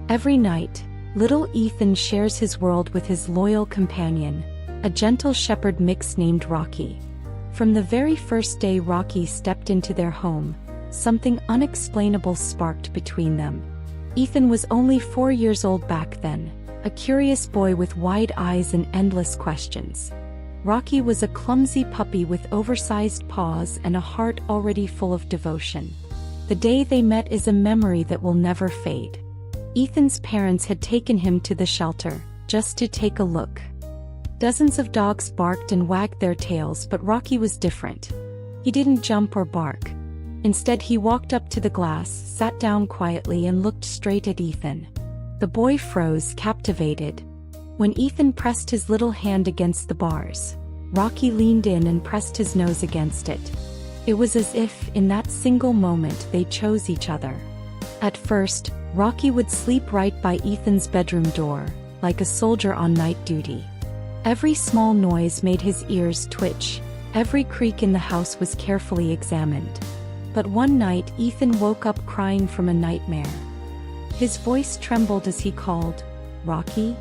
Every night, little Ethan shares his world with his loyal companion, a gentle shepherd mix named Rocky. From the very first day Rocky stepped into their home, something unexplainable sparked between them. Ethan was only 4 years old back then, a curious boy with wide eyes and endless questions. Rocky was a clumsy puppy with oversized paws and a heart already full of devotion. The day they met is a memory that will never fade. Ethan's parents had taken him to the shelter, just to take a look. Dozens of dogs barked and wagged their tails, but Rocky was different. He didn't jump or bark. Instead, he walked up to the glass, sat down quietly and looked straight at Ethan. The boy froze, captivated. When Ethan pressed his little hand against the bars, Rocky leaned in and pressed his nose against it. It was as if, in that single moment, they chose each other. At first, Rocky would sleep right by Ethan's bedroom door, like a soldier on night duty. Every small noise made his ears twitch, every creak in the house was carefully examined. But one night Ethan woke up crying from a nightmare. His voice trembled as he called, "Rocky?"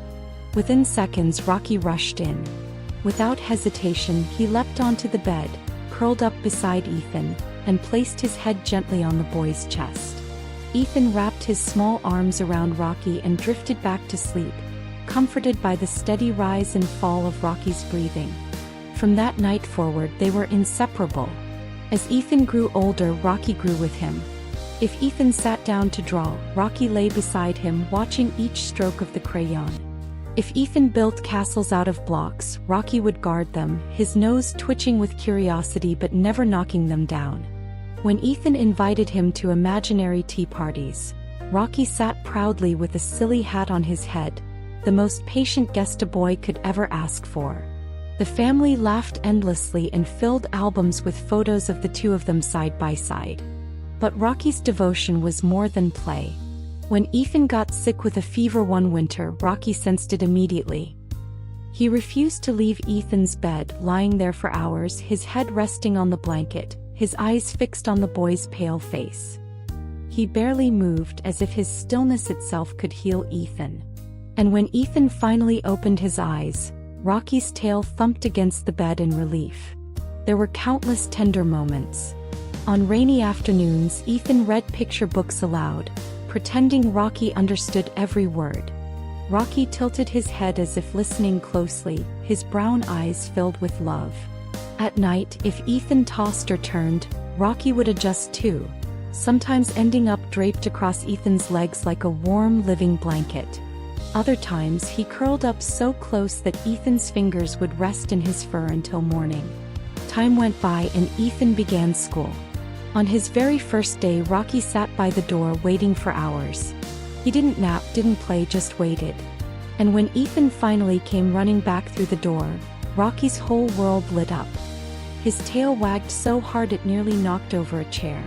Within seconds Rocky rushed in. Without hesitation he leapt onto the bed, curled up beside Ethan, and placed his head gently on the boy's chest. Ethan wrapped his small arms around Rocky and drifted back to sleep, comforted by the steady rise and fall of Rocky's breathing. From that night forward they were inseparable. As Ethan grew older, Rocky grew with him. If Ethan sat down to draw, Rocky lay beside him, watching each stroke of the crayon. If Ethan built castles out of blocks, Rocky would guard them, his nose twitching with curiosity but never knocking them down. When Ethan invited him to imaginary tea parties, Rocky sat proudly with a silly hat on his head, the most patient guest a boy could ever ask for. The family laughed endlessly and filled albums with photos of the two of them side by side. But Rocky's devotion was more than play. When Ethan got sick with a fever one winter, Rocky sensed it immediately. He refused to leave Ethan's bed, lying there for hours, his head resting on the blanket, his eyes fixed on the boy's pale face. He barely moved, as if his stillness itself could heal Ethan. And when Ethan finally opened his eyes, Rocky's tail thumped against the bed in relief. There were countless tender moments. On rainy afternoons, Ethan read picture books aloud, pretending Rocky understood every word. Rocky tilted his head as if listening closely, his brown eyes filled with love. At night, if Ethan tossed or turned, Rocky would adjust too, sometimes ending up draped across Ethan's legs like a warm, living blanket. Other times he curled up so close that Ethan's fingers would rest in his fur until morning. Time went by and Ethan began school. On his very first day, Rocky sat by the door waiting for hours. He didn't nap, didn't play, just waited. And when Ethan finally came running back through the door, Rocky's whole world lit up. His tail wagged so hard it nearly knocked over a chair.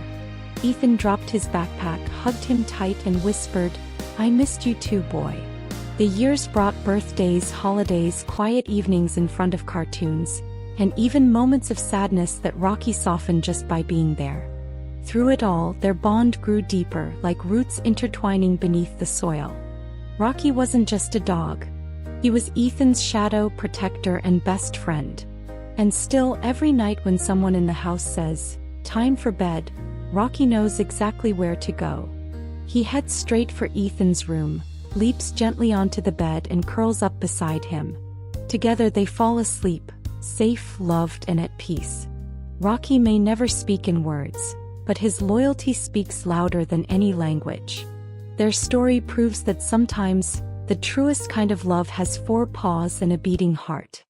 Ethan dropped his backpack, hugged him tight and whispered, "I missed you too, boy." The years brought birthdays, holidays, quiet evenings in front of cartoons, and even moments of sadness that Rocky softened just by being there. Through it all, their bond grew deeper, like roots intertwining beneath the soil. Rocky wasn't just a dog. He was Ethan's shadow, protector, and best friend. And still, every night when someone in the house says, "Time for bed," Rocky knows exactly where to go. He heads straight for Ethan's room, leaps gently onto the bed and curls up beside him. Together they fall asleep, safe, loved, and at peace. Rocky may never speak in words, but his loyalty speaks louder than any language. Their story proves that sometimes, the truest kind of love has 4 paws and a beating heart.